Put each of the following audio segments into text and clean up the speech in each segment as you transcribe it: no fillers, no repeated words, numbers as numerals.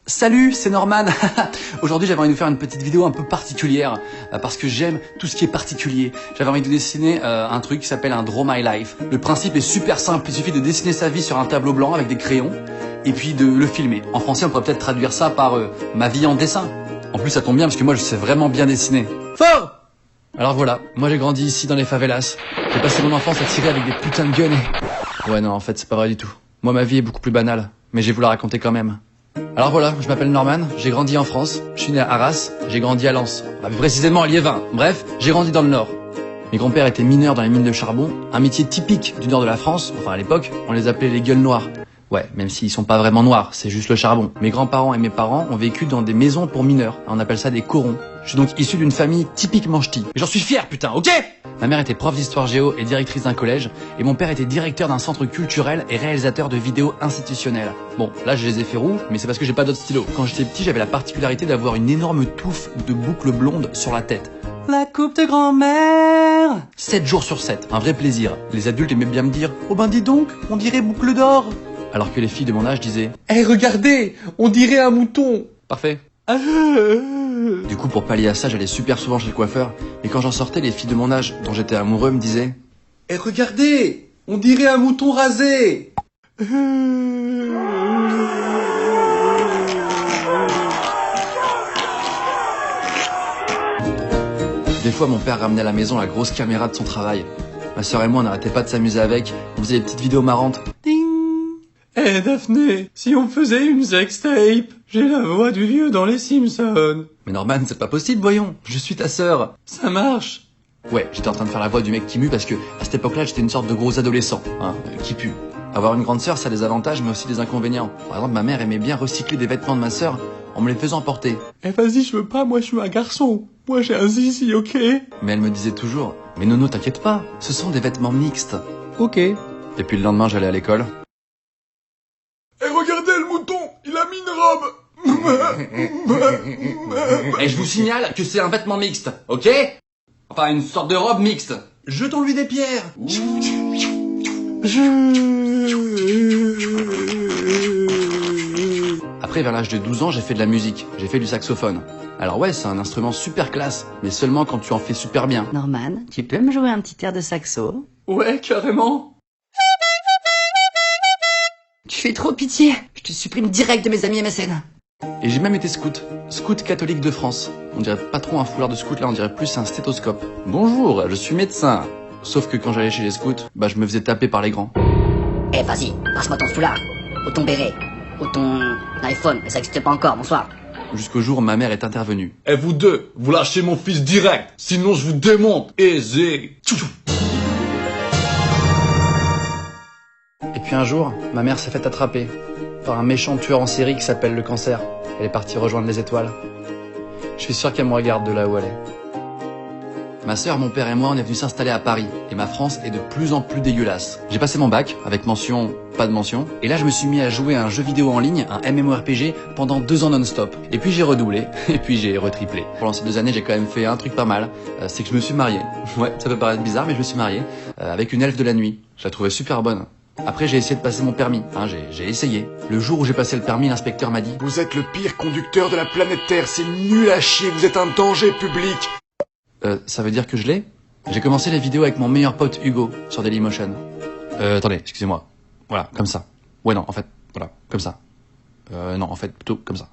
Salut, c'est Norman. Aujourd'hui, j'avais envie de vous faire une petite vidéo un peu particulière parce que j'aime tout ce qui est particulier. J'avais envie de dessiner un truc qui s'appelle un Draw My Life. Le principe est super simple, il suffit de dessiner sa vie sur un tableau blanc avec des crayons et puis de le filmer. En français, on pourrait peut-être traduire ça par ma vie en dessin. En plus, ça tombe bien parce que moi, je sais vraiment bien dessiner. Fort! Alors voilà, moi j'ai grandi ici dans les favelas. J'ai passé mon enfance à tirer avec des putains de guns et... Ouais non, en fait, c'est pas vrai du tout. Moi, ma vie est beaucoup plus banale, mais je vais vous la raconter quand même. Alors voilà, je m'appelle Norman, j'ai grandi en France, je suis né à Arras, j'ai grandi à Lens, plus précisément à Liévin. Bref, j'ai grandi dans le Nord. Mes grands-pères étaient mineurs dans les mines de charbon, un métier typique du nord de la France, enfin à l'époque, on les appelait les gueules noires. Ouais, même s'ils sont pas vraiment noirs, c'est juste le charbon. Mes grands-parents et mes parents ont vécu dans des maisons pour mineurs, on appelle ça des corons. Je suis donc issu d'une famille typiquement ch'ti. Et j'en suis fier, putain, ok? Ma mère était prof d'histoire géo et directrice d'un collège, et mon père était directeur d'un centre culturel et réalisateur de vidéos institutionnelles. Bon, là je les ai fait rouges, mais c'est parce que j'ai pas d'autres stylos. Quand j'étais petit, j'avais la particularité d'avoir une énorme touffe de boucles blondes sur la tête. La coupe de grand-mère 7 jours sur 7, un vrai plaisir. Les adultes aimaient bien me dire « Oh ben dis donc, on dirait boucle d'or !» Alors que les filles de mon âge disaient « Eh regardez, on dirait un mouton !» Parfait. Du coup, pour pallier à ça, j'allais super souvent chez le coiffeur, et quand j'en sortais, les filles de mon âge, dont j'étais amoureux, me disaient « Eh regardez, on dirait un mouton rasé !» Des fois, mon père ramenait à la maison la grosse caméra de son travail. Ma sœur et moi, on n'arrêtait pas de s'amuser avec, on faisait des petites vidéos marrantes. Ding! Eh Daphné, si on faisait une sextape, j'ai la voix du vieux dans les Simpsons. Mais Norman, c'est pas possible, voyons, je suis ta sœur. Ça marche. Ouais, j'étais en train de faire la voix du mec qui mue parce que, à cette époque-là, j'étais une sorte de gros adolescent, qui pue. Avoir une grande sœur, ça a des avantages, mais aussi des inconvénients. Par exemple, ma mère aimait bien recycler des vêtements de ma sœur en me les faisant porter. Eh vas-y, je veux pas, moi je suis un garçon. Moi j'ai un zizi, ok? Mais elle me disait toujours, mais Nono, t'inquiète pas, ce sont des vêtements mixtes. Ok. Et puis le lendemain, j'allais à l'école. Eh regardez le mouton, il a mis une robe. Et je vous signale que c'est un vêtement mixte, ok? Enfin, une sorte de robe mixte. Jetons-lui des pierres. Après, vers l'âge de 12 ans, j'ai fait de la musique. J'ai fait du saxophone. Alors ouais, c'est un instrument super classe, mais seulement quand tu en fais super bien. Norman, tu peux me jouer un petit air de saxo? Ouais, carrément. Tu fais trop pitié. Je te supprime direct de mes amis MSN. Et j'ai même été scout catholique de France. On dirait pas trop un foulard de scout, là on dirait plus un stéthoscope. Bonjour, je suis médecin. Sauf que quand j'allais chez les scouts, je me faisais taper par les grands. Eh vas-y, passe-moi ton foulard, ou ton béret, ou ton iPhone, mais ça existe pas encore, bonsoir. Jusqu'au jour où ma mère est intervenue. Eh vous deux, vous lâchez mon fils direct, sinon je vous démonte. Aisé. Et puis un jour, ma mère s'est fait attraper par un méchant tueur en série qui s'appelle le cancer. Elle est partie rejoindre les étoiles. Je suis sûr qu'elle me regarde de là où elle est. Ma sœur, mon père et moi, on est venus s'installer à Paris. Et ma France est de plus en plus dégueulasse. J'ai passé mon bac, avec mention, pas de mention. Et là, je me suis mis à jouer à un jeu vidéo en ligne, un MMORPG, pendant 2 ans non-stop. Et puis j'ai redoublé, et puis j'ai retriplé. Pendant ces 2 années, j'ai quand même fait un truc pas mal. C'est que je me suis marié. Ouais, ça peut paraître bizarre, mais je me suis marié. Avec une elfe de la nuit. Je la trouvais super bonne. Après, j'ai essayé de passer mon permis. J'ai essayé. Le jour où j'ai passé le permis, l'inspecteur m'a dit « Vous êtes le pire conducteur de la planète Terre, c'est nul à chier, vous êtes un danger public. » Ça veut dire que je l'ai? J'ai commencé les vidéos avec mon meilleur pote Hugo sur Dailymotion. Attendez, excusez-moi. Voilà, comme ça. Ouais, non, en fait, voilà, comme ça. Non, en fait, plutôt comme ça.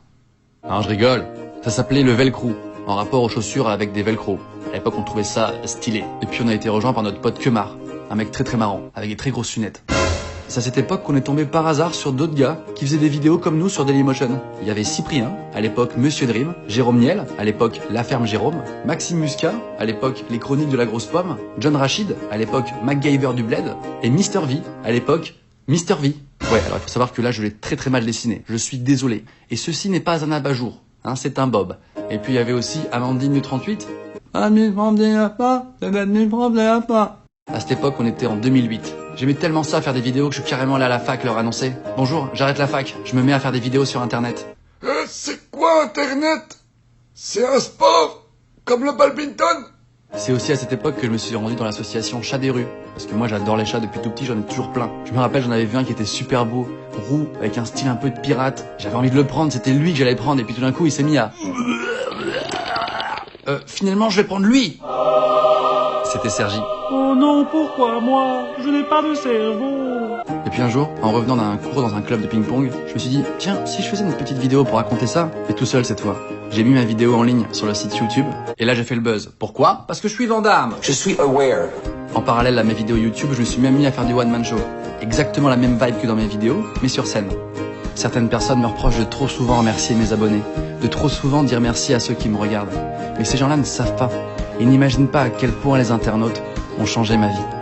Non, je rigole. Ça s'appelait le velcro, en rapport aux chaussures avec des velcro. À l'époque, on trouvait ça stylé. Et puis on a été rejoint par notre pote Kemar, un mec très très marrant, avec des très grosses lunettes. C'est à cette époque qu'on est tombé par hasard sur d'autres gars qui faisaient des vidéos comme nous sur Dailymotion. Il y avait Cyprien, à l'époque Monsieur Dream, Jérôme Niel, à l'époque La Ferme Jérôme, Maxime Muscat, à l'époque Les Chroniques de la Grosse Pomme, John Rachid, à l'époque MacGyver du Bled, et Mr V, à l'époque Mr V. Ouais, alors il faut savoir que là je l'ai très très mal dessiné, je suis désolé. Et ceci n'est pas un abat-jour, c'est un bob. Et puis il y avait aussi Amandine du 38. À cette époque, on était en 2008. J'aimais tellement ça, faire des vidéos, que je suis carrément allé à la fac leur annoncer « Bonjour, j'arrête la fac, je me mets à faire des vidéos sur Internet. » C'est quoi Internet? C'est un sport? Comme le badminton? C'est aussi à cette époque que je me suis rendu dans l'association Chat des rues. Parce que moi j'adore les chats depuis tout petit, j'en ai toujours plein. Je me rappelle, j'en avais vu un qui était super beau, roux, avec un style un peu de pirate. J'avais envie de le prendre, c'était lui que j'allais prendre, et puis tout d'un coup il s'est mis à... finalement je vais prendre lui. C'était Sergi. Oh non, pourquoi moi? Je n'ai pas de cerveau. Et puis un jour, en revenant d'un cours dans un club de ping-pong, je me suis dit, tiens, si je faisais une petite vidéo pour raconter ça, et tout seul cette fois. J'ai mis ma vidéo en ligne sur le site YouTube, et là j'ai fait le buzz. Pourquoi? Parce que je suis Van Damme. Je suis aware. En parallèle à mes vidéos YouTube, je me suis même mis à faire du one-man show. Exactement la même vibe que dans mes vidéos, mais sur scène. Certaines personnes me reprochent de trop souvent remercier mes abonnés, de trop souvent dire merci à ceux qui me regardent. Mais ces gens-là ne savent pas, et n'imaginent pas à quel point les internautes ont changé ma vie.